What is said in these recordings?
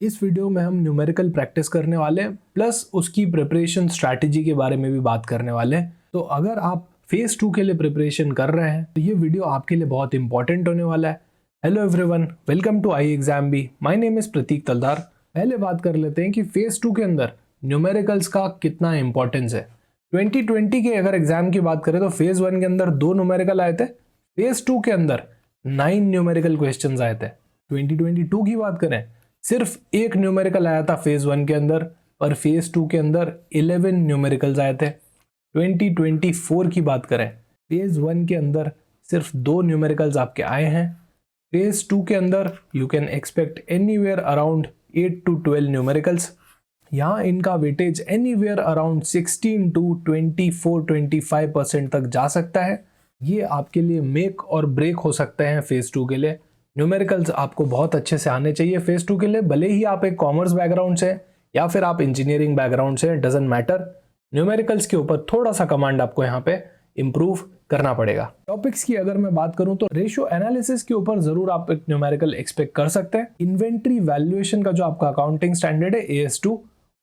इस वीडियो में हम न्यूमेरिकल प्रैक्टिस करने वाले हैं प्लस उसकी प्रिपरेशन स्ट्रैटेजी के बारे में भी बात करने वाले हैं। तो अगर आप फेज 2 के लिए प्रिपरेशन कर रहे हैं तो ये वीडियो आपके लिए बहुत इंपॉर्टेंट होने वाला है। Hello everyone, welcome to I exam B. My name is Prateek Taldar. पहले बात कर लेते हैं कि फेज 2 के अंदर न्यूमेरिकल्स का कितना इंपॉर्टेंस है। 2020 के अगर एग्जाम की बात करें तो फेज 1 के अंदर 2 न्यूमेरिकल आए थे, फेज 2 के अंदर 9 न्यूमेरिकल क्वेश्चंस आए थे। 2022 की बात करें सिर्फ एक न्यूमेरिकल आया था फेज 1 के अंदर, पर फेज 2 के अंदर 11 न्यूमेरिकल्स आए थे। 2024 की बात करें फेज 1 के अंदर सिर्फ 2 न्यूमेरिकल्स आपके आए हैं। फेज 2 के अंदर you can expect anywhere around 8 to 12 numericals. यहाँ इनका वेटेज एनीवेयर अराउंड 16 to 24-25% तक जा सकता है। ये आपके लिए मेक और ब्रेक हो सकते हैं फेज 2 के लिए। न्यूमेरिकल्स आपको बहुत अच्छे से आने चाहिए फेज 2 के लिए, भले ही आप एक कॉमर्स बैकग्राउंड से या फिर आप इंजीनियरिंग बैकग्राउंड से, डजंट मैटर। न्यूमेरिकल्स के ऊपर थोड़ा सा कमांड आपको यहाँ पे इम्प्रूव करना पड़ेगा। टॉपिक्स की अगर मैं बात करूं तो रेशियो एनालिसिस के ऊपर जरूर आप एक न्यूमेरिकल एक्सपेक्ट कर सकते हैं। इन्वेंट्री वैल्यूएशन का जो आपका अकाउंटिंग स्टैंडर्ड है AS2,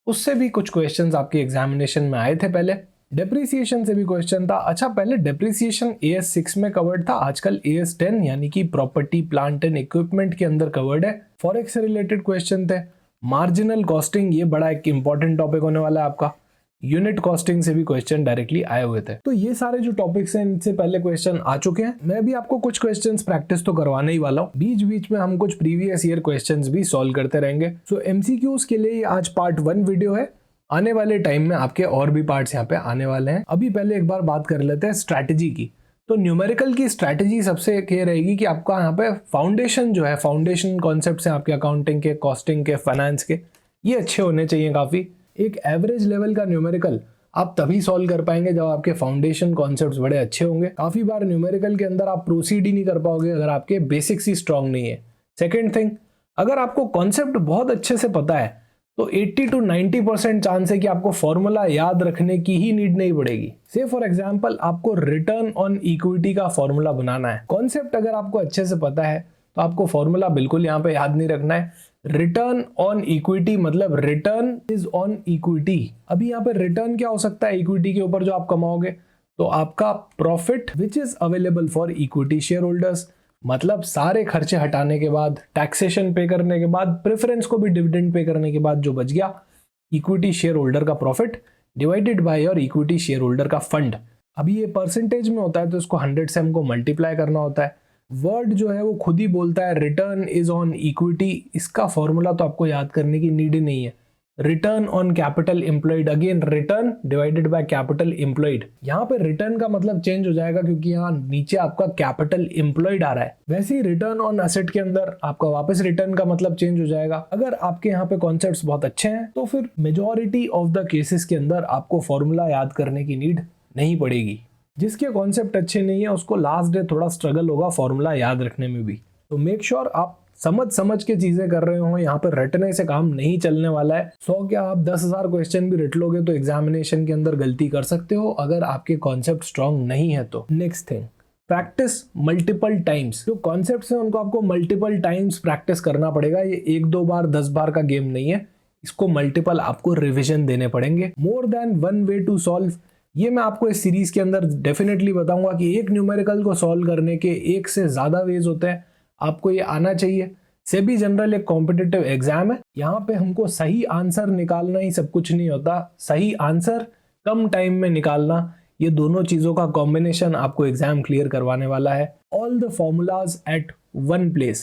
उससे भी कुछ क्वेश्चंस आपके एग्जामिनेशन में आए थे पहले। डेप्रिसिएशन से भी क्वेश्चन था। अच्छा, पहले डेप्रिसिएशन AS6 में कवर्ड था, आजकल AS10 यानी कि प्रॉपर्टी प्लांट एंड इक्विपमेंट के अंदर कवर्ड है। फॉरेक्स से रिलेटेड क्वेश्चन थे। मार्जिनल कॉस्टिंग, ये बड़ा एक इंपॉर्टेंट टॉपिक होने वाला है आपका। यूनिट कॉस्टिंग से भी क्वेश्चन डायरेक्टली आए हुए थे। तो ये सारे जो टॉपिक्स हैं इनसे पहले क्वेश्चन आ चुके हैं। मैं भी आपको कुछ क्वेश्चंस प्रैक्टिस तो करवाने ही वाला हूँ। बीच बीच में हम कुछ प्रीवियस ईयर क्वेश्चंस भी सॉल्व करते रहेंगे। सो MCQs के लिए आज पार्ट 1 वीडियो है। आने वाले टाइम में आपके और भी पार्ट्स यहाँ पे आने वाले हैं। अभी पहले एक बार बात कर लेते हैं स्ट्रैटेजी की। तो न्यूमेरिकल की स्ट्रैटेजी सबसे ये रहेगी कि आपका यहाँ पे फाउंडेशन जो है, फाउंडेशन कॉन्सेप्ट्स हैं आपके अकाउंटिंग के, कॉस्टिंग के, फाइनेंस के, ये अच्छे होने चाहिए काफी। एक एवरेज लेवल का न्यूमेरिकल आप तभी सॉल्व कर पाएंगे जब आपके फाउंडेशन कॉन्सेप्ट्स बड़े अच्छे होंगे। काफी बार न्यूमेरिकल के अंदर आप प्रोसीड ही नहीं कर पाओगे अगर आपके बेसिक्स ही स्ट्रांग नहीं है। सेकेंड थिंग, अगर आपको कॉन्सेप्ट बहुत अच्छे से पता है तो 80 to 90% चांस है कि आपको फॉर्मूला याद रखने की ही नीड नहीं पड़ेगी। से फॉर एग्जांपल आपको रिटर्न ऑन इक्विटी का फॉर्मूला बनाना है। कॉन्सेप्ट अगर आपको अच्छे से पता है तो आपको फॉर्मूला बिल्कुल यहाँ पे याद नहीं रखना है। रिटर्न ऑन इक्विटी मतलब रिटर्न इज ऑन इक्विटी। अभी यहाँ पे रिटर्न क्या हो सकता है इक्विटी के ऊपर जो आप कमाओगे? तो आपका profit which is available for equity share holders, मतलब सारे खर्चे हटाने के बाद, टैक्सेशन पे करने के बाद, प्रेफरेंस को भी डिविडेंड पे करने के बाद जो बच गया, इक्विटी शेयर होल्डर का profit divided by your equity share holder का फंड। अभी ये परसेंटेज में होता है तो इसको 100 से हमको मल्टीप्लाई करना होता है। वर्ड जो है वो खुद ही बोलता है रिटर्न इज ऑन इक्विटी। इसका फॉर्मूला तो आपको याद करने की नीड ही नहीं है। Return on capital employed, again return divided by capital employed. यहाँ पे रिटर्न का मतलब चेंज हो जाएगा क्योंकि यहाँ नीचे आपका कैपिटल एम्प्लॉयड आ रहा है। वैसे ही रिटर्न ऑन एसेट के अंदर आपका वापस रिटर्न का मतलब चेंज हो जाएगा। अगर आपके यहाँ पे कॉन्सेप्ट्स बहुत अच्छे हैं तो फिर मेजॉरिटी ऑफ द केसेस के अंदर आपको फॉर्मूला याद करने की नीड नहीं पड़ेगी। जिसके कॉन्सेप्ट अच्छे नहीं है उसको लास्ट डे थोड़ा स्ट्रगल होगा फॉर्मूला याद रखने में भी। तो मेक श्योर आप समझ के चीजें कर रहे हो। यहाँ पर रटने से काम नहीं चलने वाला है। 100 क्या आप 10,000 क्वेश्चन भी रट लोगे तो एग्जामिनेशन के अंदर गलती कर सकते हो अगर आपके कॉन्सेप्ट स्ट्रांग नहीं है तो। Next thing, practice multiple times. जो कॉन्सेप्ट्स हैं उनको आपको मल्टीपल टाइम्स प्रैक्टिस करना पड़ेगा। ये 1-2 बार 10 बार का गेम नहीं है, इसको मल्टीपल आपको रिविजन देने पड़ेंगे। More than one way to solve, ये मैं आपको इस सीरीज के अंदर डेफिनेटली बताऊंगा कि एक न्यूमेरिकल को सॉल्व करने के 1 से ज्यादा वेज होते हैं। आपको ये आना चाहिए। सेबी जनरल एक कॉम्पिटिटिव एग्जाम है, यहाँ पे हमको सही आंसर निकालना ही सब कुछ नहीं होता। सही आंसर कम टाइम में निकालना, ये दोनों चीजों का कॉम्बिनेशन आपको एग्जाम क्लियर करवाने वाला है। All the formulas at one place,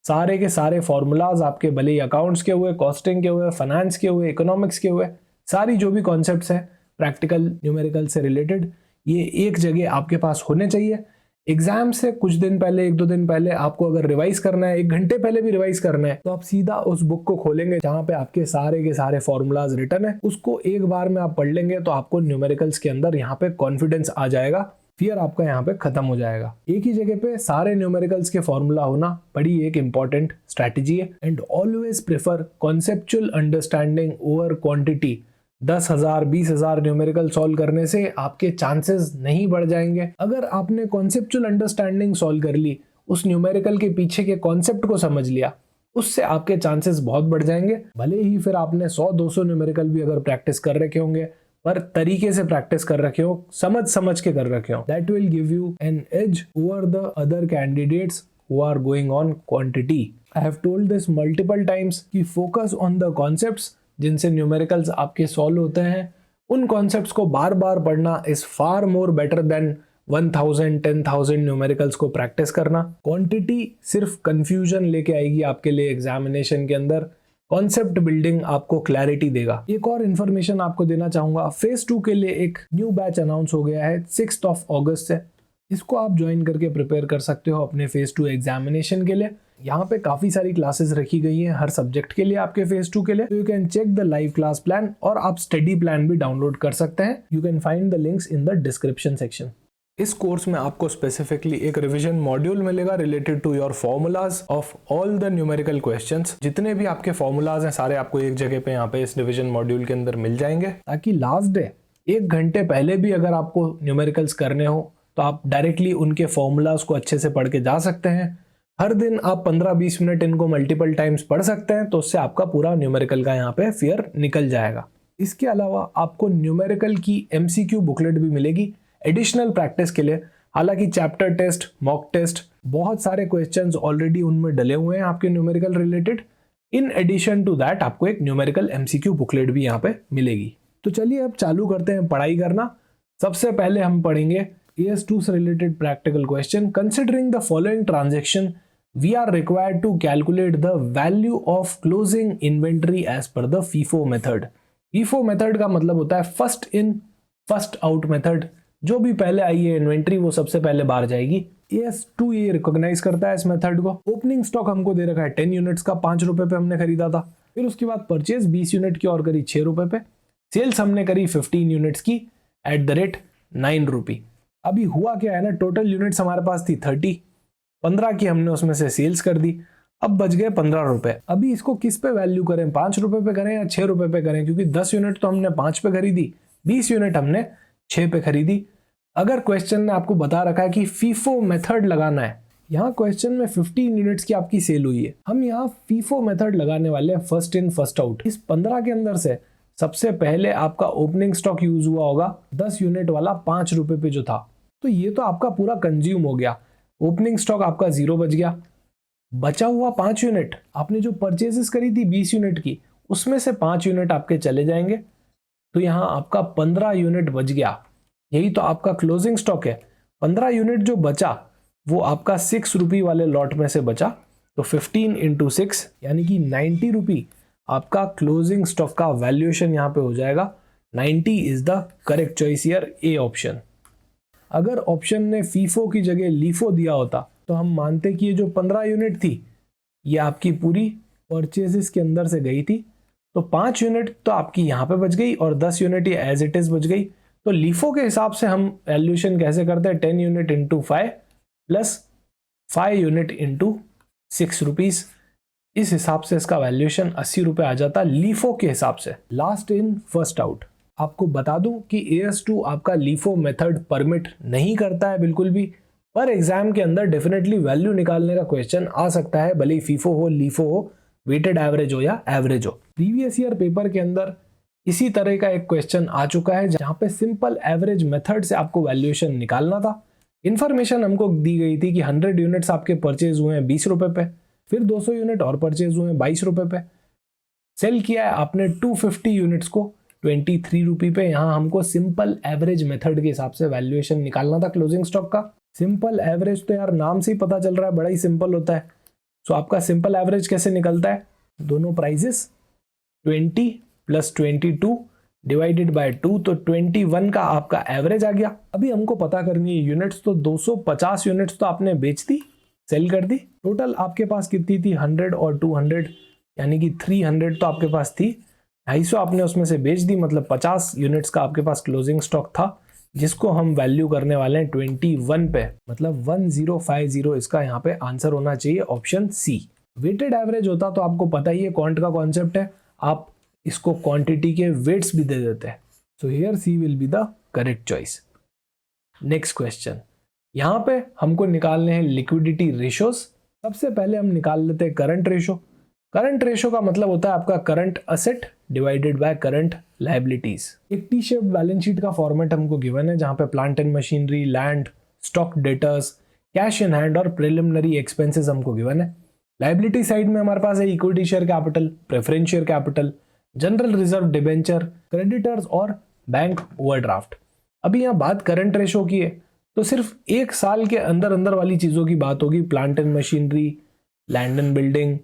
सारे के सारे फॉर्मूलाज आपके, भले ही अकाउंट्स के हुए, कॉस्टिंग के हुए, फाइनेंस के हुए, इकोनॉमिक्स के हुए, सारी जो भी कॉन्सेप्ट्स हैं प्रैक्टिकल न्यूमेरिकल से रिलेटेड, ये एक जगह आपके पास होने चाहिए। एग्जाम से कुछ दिन पहले, 1-2 दिन पहले आपको अगर रिवाइज करना है, 1 घंटे पहले भी रिवाइज करना है, तो आप सीधा उस बुक को खोलेंगे जहां पे आपके सारे के सारे फॉर्मूलाज रिटर्न है। उसको एक बार में आप पढ़ लेंगे तो आपको न्यूमेरिकल्स के अंदर यहाँ पे कॉन्फिडेंस आ जाएगा, फियर आपका यहाँ पे खत्म हो जाएगा। एक ही जगह पे सारे न्यूमेरिकल्स के फॉर्मूला होना बड़ी एक इंपॉर्टेंट स्ट्रैटेजी है। And always prefer conceptual understanding over quantity. 10,000 20,000 numerical solve करने से आपके चांसेस नहीं बढ़ जाएंगे। अगर आपने कॉन्सेप्चुअल अंडरस्टैंडिंग सॉल्व कर ली, उस न्यूमेरिकल के पीछे के कॉन्सेप्ट को समझ लिया, उससे आपके चांसेस बहुत बढ़ जाएंगे। भले ही फिर आपने 100-200 न्यूमेरिकल भी अगर प्रैक्टिस कर रखे होंगे, पर तरीके से प्रैक्टिस कर रखे हो, समझ समझ के कर रखे हो, that will give you an edge over the other candidates who are going on quantity. I have told this multiple times कि फोकस ऑन द कॉन्सेप्ट्स जिनसे न्यूमेरिकल्स आपके सॉल्व होते हैं। उन कॉन्सेप्ट्स को बार बार पढ़ना is far more better than 1000 10,000 numericals को प्रैक्टिस करना। क्वांटिटी सिर्फ कंफ्यूजन लेके आएगी आपके लिए एग्जामिनेशन के अंदर, कॉन्सेप्ट बिल्डिंग आपको क्लैरिटी देगा। एक और इन्फॉर्मेशन आपको देना चाहूंगा, फेज 2 के लिए एक न्यू बैच अनाउंस हो गया है 6 अगस्त से। इसको आप ज्वाइन करके प्रिपेयर कर सकते हो अपने फेज 2 एग्जामिनेशन के लिए। यहाँ पे काफी सारी क्लासेस रखी गई हैं हर सब्जेक्ट के लिए आपके फेज 2 के लिए। You can check the live class plan और आप स्टडी प्लान भी डाउनलोड कर सकते हैं। You can find the links in the description section. इस कोर्स में आपको स्पेसिफिकली एक रिवीजन मॉड्यूल मिलेगा related to your formulas of all the numerical questions. जितने भी आपके फॉर्मूलाज हैं सारे आपको एक जगह पे यहाँ पे इस रिवीजन मॉड्यूल के अंदर मिल जाएंगे, ताकि लास्ट डे 1 घंटे पहले भी अगर आपको न्यूमेरिकल्स करने हो तो आप डायरेक्टली उनके फॉर्मूलाज को अच्छे से पढ़ के जा सकते हैं। हर दिन आप 15-20 मिनट इनको मल्टीपल टाइम्स पढ़ सकते हैं, तो उससे आपका पूरा न्यूमेरिकल का यहाँ पे फियर निकल जाएगा। इसके अलावा आपको न्यूमेरिकल की MCQ बुकलेट भी मिलेगी एडिशनल प्रैक्टिस के लिए। हालांकि चैप्टर टेस्ट, मॉक टेस्ट, बहुत सारे क्वेश्चंस ऑलरेडी उनमें डले हुए हैं आपके numerical related. In addition to that आपको एक न्यूमेरिकल MCQ बुकलेट भी यहाँ पे मिलेगी। तो चलिए अब चालू करते हैं पढ़ाई करना। सबसे पहले हम पढ़ेंगे AS2 से related practical question. Considering the following transaction we are required to calculate the value of closing inventory as per the FIFO method. FIFO method का मतलब होता है first in first out method. जो भी पहले आई है इन्वेंट्री वो सबसे पहले बाहर जाएगी। AS2 ये रिकॉग्नाइज करता है इस मेथड को। ओपनिंग स्टॉक हमको दे रखा है 10 यूनिट्स का, 5 रुपए पे हमने खरीदा था। फिर उसके बाद परचेज 20 यूनिट की और करी 6 रुपए पे। सेल्स हमने करी 15 यूनिट्स की एट द रेट 9 रुपी। अभी हुआ क्या है ना, टोटल यूनिट्स हमारे पास थी 30, 15 की हमने उसमें से सेल्स कर दी, अब बच गए 15 रुपए। अभी इसको किस पे वैल्यू करें, 5 रुपए पे करें या 6 रुपए पे करें, क्योंकि 10 यूनिट तो हमने 5 पे खरीदी, 20 यूनिट हमने 6 पे खरीदी। अगर क्वेश्चन ने आपको बता रखा है कि FIFO मेथड लगाना है, यहाँ क्वेश्चन में 15 यूनिट्स की आपकी सेल हुई है, हम यहाँ FIFO मेथड लगाने वाले हैं फर्स्ट इन फर्स्ट आउट। इस 15 के अंदर से सबसे पहले आपका ओपनिंग स्टॉक यूज हुआ होगा 10 यूनिट वाला 5 रुपए पे जो था, तो ये तो आपका पूरा कंज्यूम हो गया। ओपनिंग स्टॉक आपका 0 बच गया। बचा हुआ 5 यूनिट आपने जो परचेजेस करी थी 20 यूनिट की, उसमें से 5 यूनिट आपके चले जाएंगे, तो यहाँ आपका 15 यूनिट बच गया। यही तो आपका क्लोजिंग स्टॉक है। 15 यूनिट जो बचा वो आपका 6 रुपी वाले लॉट में से बचा, तो 15 × 6 यानी कि 90 रुपी आपका क्लोजिंग स्टॉक का वैल्यूएशन यहाँ पे हो जाएगा। 90 is the correct choice here, A option. अगर ऑप्शन ने FIFO की जगह LIFO दिया होता तो हम मानते कि ये जो 15 यूनिट थी ये आपकी पूरी परचेजेस के अंदर से गई थी, तो 5 यूनिट तो आपकी यहाँ पे बच गई और 10 यूनिट ये एज इट इज बच गई। तो LIFO के हिसाब से हम वैल्यूएशन कैसे करते हैं, 10 unit into 5 plus 5 unit into 6 rupees. इस हिसाब से इसका वैल्यूएशन 80 रुपए आ जाता LIFO के हिसाब से। Last in first out. आपको बता दूं कि AS2 आपका LIFO मेथड परमिट नहीं करता है बिल्कुल भी, पर एग्जाम के अंदर डेफिनेटली वैल्यू निकालने का क्वेश्चन आ सकता है, भले ही FIFO हो, LIFO हो, वेटेड एवरेज हो या एवरेज हो। प्रीवियस ईयर पेपर के अंदर इसी तरह का एक क्वेश्चन आ चुका है जहां पे सिंपल एवरेज मेथड से आपको वैल्यूएशन निकालना था। इन्फॉर्मेशन हमको दी गई थी कि 100 यूनिट्स आपके परचेज हुए हैं 20 रुपए पे, फिर 200 यूनिट और परचेज हुए हैं 22 रुपए पे, सेल किया है आपने 250 यूनिट्स को 23 रुपी पे। यहाँ हमको सिंपल एवरेज मेथड के हिसाब से वैल्यूएशन निकालना था क्लोजिंग स्टॉक का। सिंपल एवरेज तो यार नाम से ही पता चल रहा है बड़ा ही सिंपल होता है। सो आपका सिंपल एवरेज कैसे निकलता है, दोनों प्राइजेस 20 + 22 डिवाइडेड बाय 2, तो 21 का आपका एवरेज आ गया। अभी हमको पता करनी है यूनिट्स, तो 250 यूनिट्स तो आपने बेच दी, सेल कर दी। टोटल आपके पास कितनी थी, 100 और 200 यानी कि 300 तो आपके पास थी, 250 आपने उसमें से बेच दी, मतलब 50 यूनिट्स का आपके पास क्लोजिंग स्टॉक था, जिसको हम वैल्यू करने वाले हैं 21 पे, मतलब 1050 इसका यहाँ पे आंसर होना चाहिए ऑप्शन सी। वेटेड एवरेज होता तो आपको पता ही है क्वांट का कॉन्सेप्ट है, आप इसको क्वांटिटी के वेट्स भी दे देते हैं। So here C will be the correct choice. Next question, यहाँ पे हमको निकालने हैं लिक्विडिटी रेशोज। सबसे पहले हम निकाल लेते हैं करंट रेशो। करंट रेशो का मतलब होता है आपका current asset divided by current liabilities. एक टी शेप बैलेंस शीट का फॉर्मेट हमको गिवन है जहां पे plant and machinery, land, stock debtors, cash in hand और प्रिलिमिनरी एक्सपेंसेस हमको गिवन है। लायबिलिटी साइड में हमारे पास है equity share capital, preference share capital, general reserve debenture, creditors और बैंक ओवरड्राफ्ट। अभी यहाँ बात करंट रेशो की है तो सिर्फ एक साल के अंदर अंदर वाली चीजों की बात होगी, plant and machinery, land and building,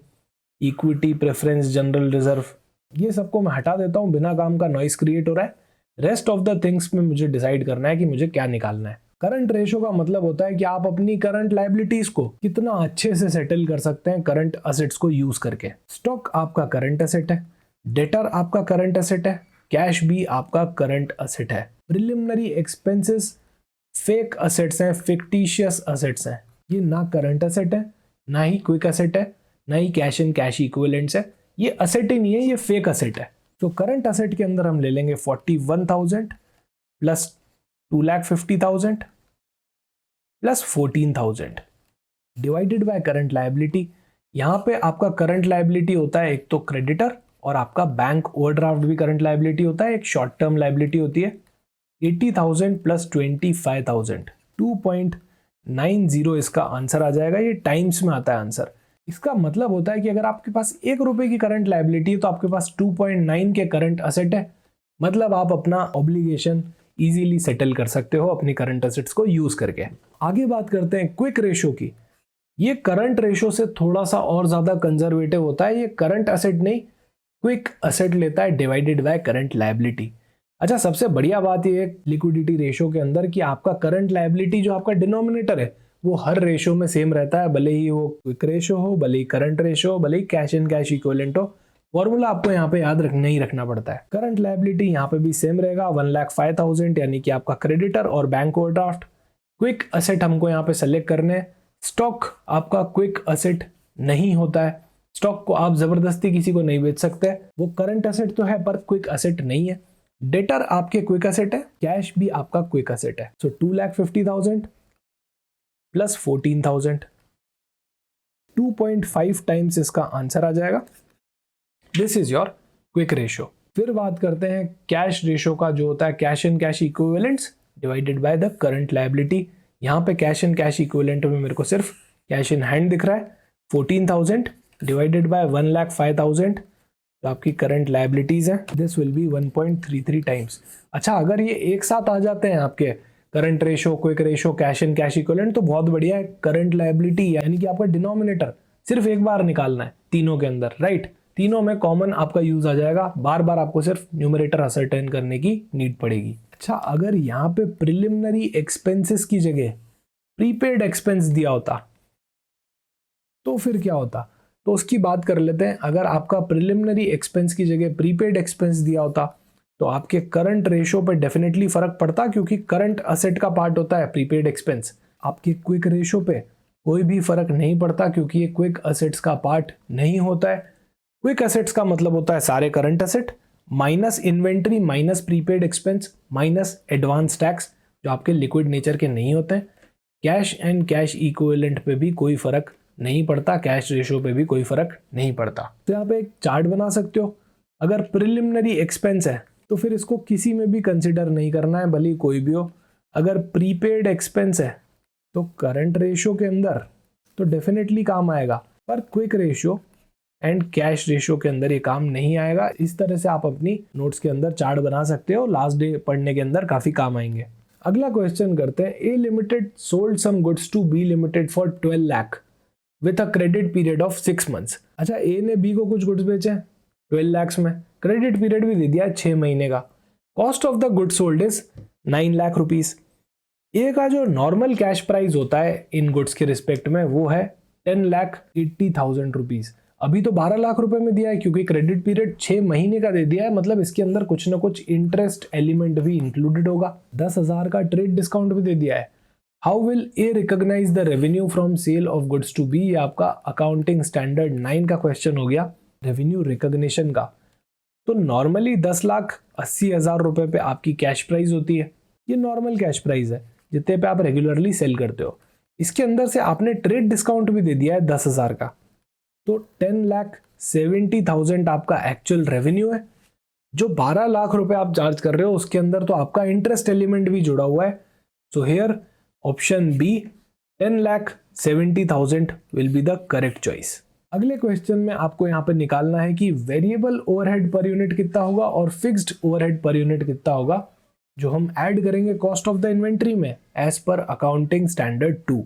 equity, preference, general reserve, ये सबको मैं हटा देता हूँ, बिना काम का नॉइस क्रिएट हो रहा है। रेस्ट ऑफ द थिंग्स में मुझे डिसाइड करना है कि मुझे क्या निकालना है। करंट रेशो का मतलब होता है कि आप अपनी करंट लायबिलिटीज को कितना अच्छे से सेटल कर सकते हैं करंट असेट्स को यूज करके। स्टॉक आपका करंट असेट है, डेटर आपका करंट असेट है, कैश भी आपका करंट असेट है। प्रिलिमिनरी एक्सपेंसेस फेक असेट्स हैं, फिक्टिशियस असेट्स हैं। ये ना करंट असेट है, ना ही क्विक असेट है, ना ही कैश एंड कैश इक्विवेलेंट्स है। ये असेट ही नहीं है, ये फेक असेट है। तो करंट असेट के अंदर हम ले लेंगे 41,000 plus 2,50,000 plus 14,000 divided by current liability. यहां पे आपका करंट लायबिलिटी होता है एक तो क्रेडिटर और आपका बैंक ओवरड्राफ्ट भी करंट लायबिलिटी होता है, एक शॉर्ट टर्म लायबिलिटी होती है। 80,000 प्लस 25,000 2.90 इसका आंसर आ जाएगा। ये टाइम्स में आता है आंसर। इसका मतलब होता है कि अगर आपके पास 1 रुपए की करंट लायबिलिटी है तो आपके पास 2.9 के करंट असेट है। मतलब आप अपना ऑब्लिगेशन इजीली सेटल कर सकते हो अपनी करंट असेट्स को यूज करके। आगे बात करते हैं क्विक रेशो की। ये करंट रेशो से थोड़ा सा और ज्यादा कंजर्वेटिव होता है। ये करंट असेट नहीं, क्विक असेट लेता है डिवाइडेड बाय करंट लायबिलिटी। अच्छा, सबसे बढ़िया बात यह है लिक्विडिटी रेशो के अंदर कि आपका करंट लायबिलिटी जो आपका डिनोमिनेटर है वो हर रेशो में सेम रहता है, भले ही वो क्विक रेशो हो, भले ही करंट रेशो हो, भले ही कैश एंड कैश इक्विवेलेंट हो। फॉर्मूला आपको यहाँ पे याद नहीं रखना पड़ता है। करंट लायबिलिटी यहाँ पे भी सेम रहेगा 1,05,000 यानी कि आपका क्रेडिटर और बैंक ओवरड्राफ्ट। क्विक असेट हमको यहाँ पे सेलेक्ट करने हैं। स्टॉक आपका क्विक असेट नहीं होता है। स्टॉक को आप जबरदस्ती किसी को नहीं बेच सकते, वो करंट असेट तो है पर क्विक असेट नहीं है। डेटर आपके क्विक असेट है, कैश भी आपका क्विक असेट है। सो 2,50,000 प्लस 14,000 2.5 टाइम्स इसका आंसर आ जाएगा। This is your quick ratio. फिर बात करते हैं कैश रेशो का, जो होता है cash and cash equivalents divided by the current liability. यहाँ पे कैश एंड कैश इक्विवेलेंट में मेरे को सिर्फ कैश इन हैंड दिख रहा है। 14,000 डिवाइडेड बाय 1,05,000 तो आपकी करंट लायबिलिटीज है। This will be 1.33 times. अच्छा, अगर ये एक साथ आ जाते हैं आपके current ratio, quick ratio, cash and cash equivalent तो बहुत बढ़िया है। करंट लायबिलिटी यानी कि आपका डिनोमिनेटर सिर्फ एक बार निकालना है तीनों के अंदर, राइट। तीनों में कॉमन आपका यूज आ जाएगा, बार बार आपको सिर्फ न्यूमरेटर असरटेन करने की नीड पड़ेगी। अच्छा, अगर यहाँ पे प्रिलिमिनरी एक्सपेंसेस की जगह प्रीपेड एक्सपेंस दिया होता तो फिर क्या होता, तो उसकी बात कर लेते हैं। अगर आपका प्रिलिमिनरी एक्सपेंस की जगह प्रीपेड एक्सपेंस दिया होता तो आपके करंट रेशो पे डेफिनेटली फर्क पड़ता, क्योंकि करंट असेट का पार्ट होता है प्रीपेड एक्सपेंस। आपके क्विक रेशो पे कोई भी फर्क नहीं पड़ता क्योंकि ये क्विक असेट्स का पार्ट नहीं होता है। क्विक असेट्स का मतलब होता है सारे current asset minus inventory minus prepaid expense minus advance tax जो आपके लिक्विड नेचर के नहीं होते हैं। कैश एंड कैश इक्विवेलेंट पे भी कोई फर्क नहीं पड़ता, कैश रेशो पे भी कोई फर्क नहीं पड़ता। तो यहाँ पे एक चार्ट बना सकते हो। अगर प्रिलिमिनरी एक्सपेंस है तो फिर इसको किसी में भी कंसिडर नहीं करना है, भले कोई भी हो। अगर प्रीपेड एक्सपेंस है तो करंट रेशो के अंदर तो डेफिनेटली काम आएगा, पर quick ratio and cash ratio के अंदर ये काम नहीं आएगा। इस तरह से आप अपनी नोट्स के अंदर चार्ट बना सकते हो, लास्ट डे पढ़ने के अंदर काफी काम आएंगे। अगला क्वेश्चन करते हैं। A limited sold some goods to B limited for 12 lakh with a credit period of 6 months. अच्छा, ए ने बी को कुछ गुड्स बेचे 12 लाख में, क्रेडिट पीरियड भी दे दिया है 6 महीने का। Cost of the good sold is 9 lakh rupees. A का जो नॉर्मल कैश प्राइस होता है इन गुड्स के रिस्पेक्ट में वो है 10,80,000 रुपीज। अभी तो 12 लाख रुपए में दिया है क्योंकि क्रेडिट पीरियड 6 महीने का दे दिया है, मतलब इसके अंदर कुछ ना कुछ इंटरेस्ट एलिमेंट भी इंक्लूडेड होगा। 10,000 का ट्रेड डिस्काउंट भी दे दिया है। How will A recognise the revenue from sale of goods to be. आपका अकाउंटिंग स्टैंडर्ड 9 का क्वेश्चन हो गया, रेवेन्यू रिकॉग्निशन का। तो नॉर्मली 10,80,000 रुपए पे आपकी कैश प्राइस होती है। ये नॉर्मल कैश प्राइस है जितने पे आप रेगुलरली सेल करते हो। इसके अंदर से आपने ट्रेड डिस्काउंट भी दे दिया है 10,000 का, तो 70,000 आपका एक्चुअल रेवेन्यू है। जो 12 लाख रुपए आप चार्ज कर रहे हो उसके अंदर तो आपका इंटरेस्ट एलिमेंट भी जुड़ा हुआ है। So here option B 10,70,000 will be the correct choice. अगले क्वेश्चन में आपको यहाँ पे निकालना है कि वेरिएबल ओवरहेड पर यूनिट कितना होगा और फिक्स्ड ओवरहेड पर यूनिट कितना होगा, जो हम ऐड करेंगे कॉस्ट ऑफ द इन्वेंट्री में एज पर अकाउंटिंग स्टैंडर्ड 2।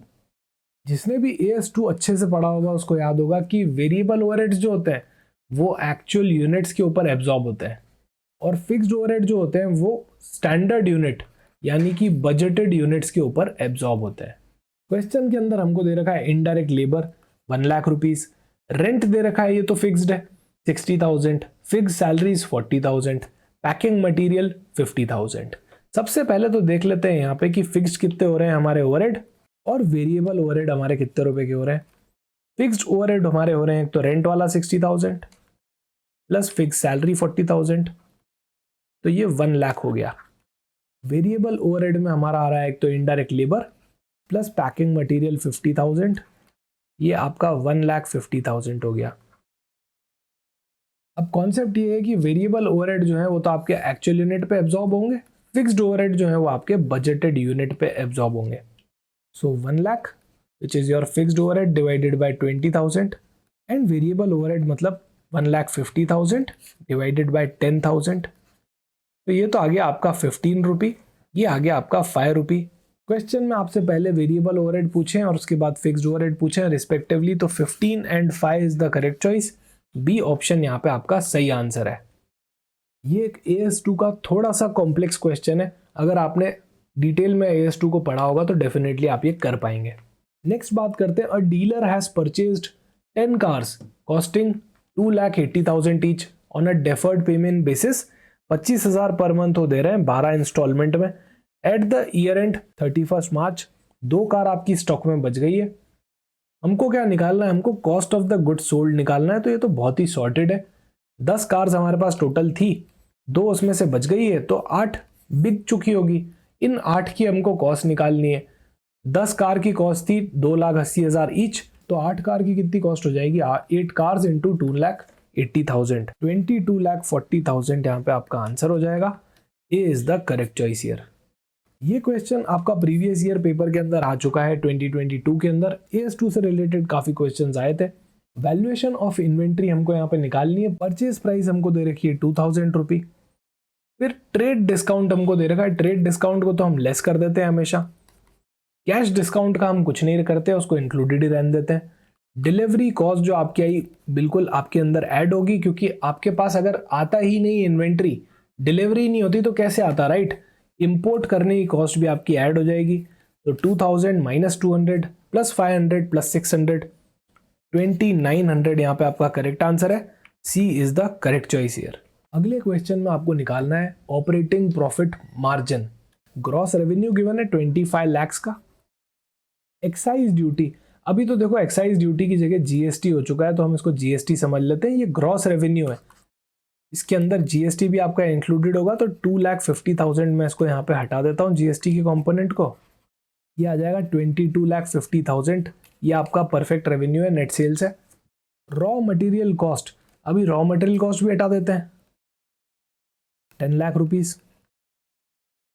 जिसने भी AS2 अच्छे से पढ़ा होगा उसको याद होगा कि वेरिएबल ओवरहेड्स जो होते हैं वो एक्चुअल यूनिट्स के ऊपर एब्जॉर्ब होते हैं और फिक्स्ड ओवरहेड जो होते हैं वो स्टैंडर्ड यूनिट यानी कि बजटेड यूनिट्स के ऊपर एब्जॉर्ब होते हैं। क्वेश्चन के अंदर हमको दे रखा है indirect labour 1 lakh rupees, rent दे रखा है ये तो फिक्स्ड है 60,000, फिक्स सैलरीज 40,000, पैकिंग मटेरियल 50,000। सबसे पहले तो देख लेते हैं यहाँ पे कि फिक्स्ड कितने हो रहे हैं हमारे ओवरहेड और वेरिएबल ओवरहेड हमारे कितने रुपए के हो रहे हैं। फिक्स्ड ओवरहेड हमारे हो रहे हैं तो रेंट वाला 60,000 प्लस फिक्स सैलरी 40,000, तो ये 1 लाख हो गया। वेरिएबल ओवरहेड में हमारा आ रहा है एक तो indirect labour plus packing material 50,000, ये आपका 1,50,000 हो गया। अब कॉन्सेप्ट ये है कि वेरिएबल ओवरहेड जो है वो तो आपके एक्चुअल यूनिट पे एब्जॉर्ब होंगे, फिक्स्ड ओवरहेड जो है वो आपके बजटेड यूनिट पे एब्जॉर्ब होंगे। सो 1 lakh which is your fixed overhead divided by 20,000 and variable overhead मतलब 1,50,000 डिवाइडेड बाय 10,000, तो ये तो आ गया आपका 15 रुपी, ये आ गया आपका 5 रुपी। क्वेश्चन में आपसे पहले वेरिएबल ओवरहेड पूछे और उसके बाद फिक्स्ड ओवरहेड पूछे रिस्पेक्टिवली, तो 15 and 5 is the correct choice. B option यहाँ पे आपका सही आंसर है। ये एक AS2 का थोड़ा सा कॉम्प्लेक्स क्वेश्चन है, अगर आपने डिटेल में AS2 को पढ़ा होगा तो डेफिनेटली आप ये कर पाएंगे। नेक्स्ट बात करते हैं, अ dealer has purchased 10 cars costing 2,80,000 each on a deferred payment basis, 25,000 per month हो दे रहे हैं 12 इंस्टॉलमेंट में। At the year and 31 March 2 car आपकी स्टॉक में बच गई है। हमको क्या निकालना है, हमको cost of the goods sold निकालना है, तो ये तो बहुत ही सॉर्टेड है। 10 कार्स हमारे पास टोटल थी, 2 उसमें से बच गई है तो 8 बिक चुकी होगी। इन 8 की हमको कॉस्ट निकालनी है। 10 कार की कॉस्ट थी 2,80,000 ईच, तो 8 कार की कितनी कॉस्ट हो जाएगी, 8 कार्स इंटू 2,80,000, 22,40,000 यहाँ पे आपका आंसर हो जाएगा। A is the correct choice here. ये क्वेश्चन आपका प्रीवियस ईयर पेपर के अंदर आ चुका है 2022 के अंदर। AS2 से रिलेटेड काफी क्वेश्चंस आए थे। वैल्यूएशन ऑफ इन्वेंट्री हमको यहाँ पे निकालनी है। परचेज प्राइस हमको दे रखी है 2,000 रुपी। फिर ट्रेड डिस्काउंट हमको दे रखा है, ट्रेड डिस्काउंट को तो हम लेस कर देते हैं हमेशा। कैश डिस्काउंट का हम कुछ नहीं करते, उसको इंक्लूडेड ही रहने देते हैं। डिलीवरी कॉस्ट जो आपकी आई बिल्कुल आपके अंदर ऐड होगी, क्योंकि आपके पास अगर आता ही नहीं इन्वेंट्री, डिलीवरी नहीं होती तो कैसे आता, राइट। इंपोर्ट करने की कॉस्ट भी आपकी ऐड हो जाएगी। तो 2,000 माइनस 200 प्लस 500 प्लस 600, 2,900 यहाँ पे आपका करेक्ट आंसर है। C is the correct choice here. अगले क्वेश्चन में आपको निकालना है operating profit margin. Gross revenue given है 25 लाख का। एक्साइज ड्यूटी, अभी तो देखो एक्साइज ड्यूटी की जगह GST हो चुका है, तो हम इसको GST समझ लेते हैं। ये ग्रॉस रेवेन्यू है, इसके अंदर GST भी आपका इंक्लूडेड होगा, तो 2,50,000 में इसको यहाँ पे हटा देता हूँ GST के कंपोनेंट को। ये आ जाएगा 22,50,000। ये आपका परफेक्ट रेवेन्यू है, नेट सेल्स है। रॉ मटेरियल कॉस्ट, अभी रॉ मटेरियल कॉस्ट भी हटा देते हैं 10 लाख रुपीज।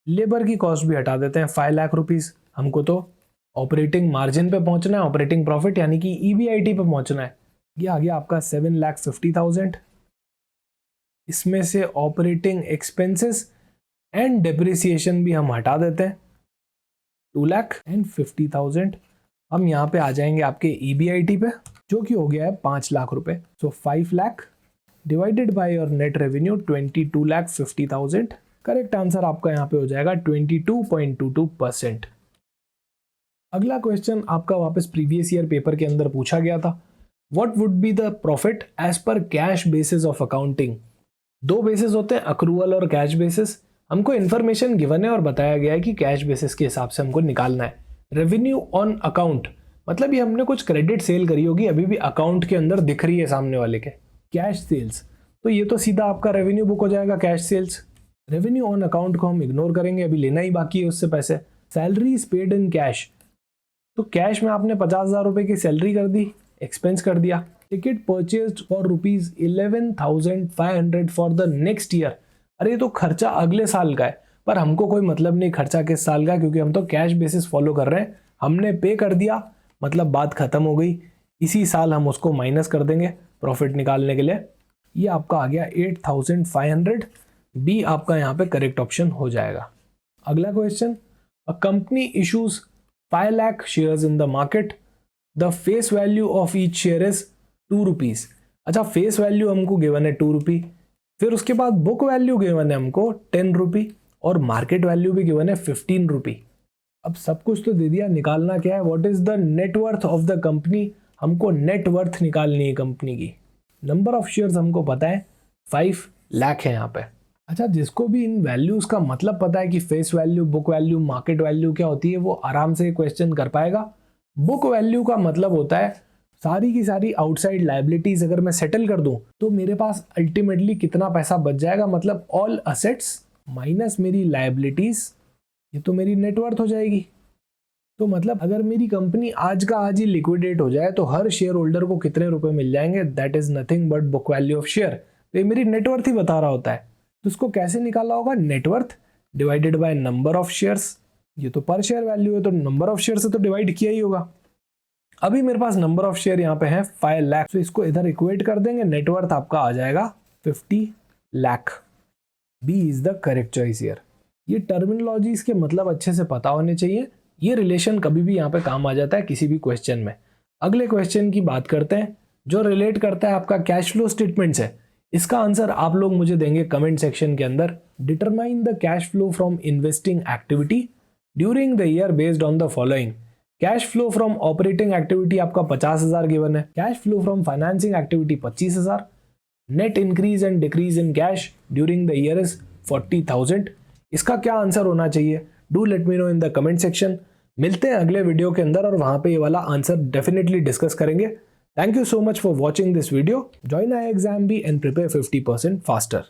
लेबर की कॉस्ट भी हटा देते हैं 5 लाख रुपीज। हमको तो ऑपरेटिंग मार्जिन पे पहुंचना है, ऑपरेटिंग प्रॉफिट यानी कि EBIT पे पहुंचना है। ये आ गया आपका 7,50,000। इसमें से ऑपरेटिंग एक्सपेंसेस एंड डेप्रिसिएशन भी हम हटा देते हैं 2,50,000। हम यहाँ पे आ जाएंगे आपके EBIT पे, जो कि हो गया है 5 लाख रुपए। सो 5 lakh divided by your net revenue 22,50,000। Correct answer आपका यहाँ पे हो जाएगा 22.22%। अगला क्वेश्चन आपका वापस प्रीवियस ईयर पेपर के अंदर पूछा गया था। What would be the profit as per cash basis of accounting. 2 basis होते हैं, अक्रूवल और कैश बेसिस। हमको इन्फॉर्मेशन गिवन है और बताया गया है कि कैश बेसिस के हिसाब से हमको निकालना है। रेवेन्यू ऑन अकाउंट मतलब ये हमने कुछ क्रेडिट सेल करी होगी, अभी भी अकाउंट के अंदर दिख रही है सामने वाले के। कैश सेल्स, तो ये तो सीधा आपका रेवेन्यू बुक हो जाएगा cash sales. Revenue on account को हम इग्नोर करेंगे, अभी लेना ही बाकी है उससे पैसे। Salary is paid in cash, तो कैश में आपने 50,000 रुपए की सैलरी कर दी, एक्सपेंस कर दिया। Ticket purchased for ₹11,500 for the next year. अरे ये तो खर्चा अगले साल का है, पर हमको कोई मतलब नहीं खर्चा किस साल का, क्योंकि हम तो कैश बेसिस फॉलो कर रहे हैं। हमने पे कर दिया, मतलब बात खत्म हो गई। इसी साल हम उसको माइनस कर देंगे प्रॉफिट निकालने के लिए। ये आपका आ गया 8,500, बी आपका यहाँ पे करेक्ट ऑप्शन हो जाएगा। अगला question, a company issues 5 lakh shares in the market, the face value of each share is ₹2। अच्छा, फेस वैल्यू हमको गिवन है ₹2, फिर उसके बाद बुक वैल्यू गिवन है हमको ₹10 और मार्केट वैल्यू भी गिवन है ₹15। अब सब कुछ तो दे दिया, निकालना क्या है, what is the net worth of the company. हमको नेटवर्थ निकालनी है कंपनी की। नंबर ऑफ शेयर्स हमको पता है 5 लाख है यहाँ पे। अच्छा, जिसको भी इन वैल्यूज का मतलब पता है कि face value, book value, market value क्या होती है, वो आराम से क्वेश्चन कर पाएगा। बुक वैल्यू का मतलब होता है सारी की सारी आउटसाइड लायबिलिटीज अगर मैं सेटल कर दूं तो मेरे पास अल्टीमेटली कितना पैसा बच जाएगा, मतलब ऑल असेट्स माइनस मेरी लायबिलिटीज, ये तो मेरी नेटवर्थ हो जाएगी। तो मतलब अगर मेरी कंपनी आज का आज ही लिक्विडेट हो जाए तो हर शेयर होल्डर को कितने रुपए मिल जाएंगे, that is nothing but book value of share. तो ये मेरी नेटवर्थ ही बता रहा होता है। तो इसको कैसे निकाला होगा, net worth divided by number of shares. ये तो पर शेयर वैल्यू है तो नंबर ऑफ शेयर से तो डिवाइड किया ही होगा। अभी मेरे पास नंबर ऑफ शेयर यहाँ पे है 5 लाख, तो इसको इधर इक्वेट कर देंगे, नेटवर्थ आपका आ जाएगा 50 lakh. B is the correct choice here. ये टर्मिनोलॉजीज के मतलब अच्छे से पता होने चाहिए, ये रिलेशन कभी भी यहाँ पे काम आ जाता है किसी भी क्वेश्चन में। अगले क्वेश्चन की बात करते हैं जो रिलेट करता है आपका कैश फ्लो स्टेटमेंट से। इसका आंसर आप लोग मुझे देंगे कमेंट सेक्शन के अंदर। Determine the cash flow from investing activity during the year based on the following. Cash flow from operating activity आपका 50,000 गिवन है, cash flow from financing activity 25,000, net increase and decrease in cash during the year is 40,000। इसका क्या answer होना चाहिए, do let me know in the comment section. मिलते हैं अगले video के अंदर और वहां पे ये वाला आंसर डेफिनेटली डिस्कस करेंगे। Thank you so much for watching this video. Join iExamBee and prepare 50% faster.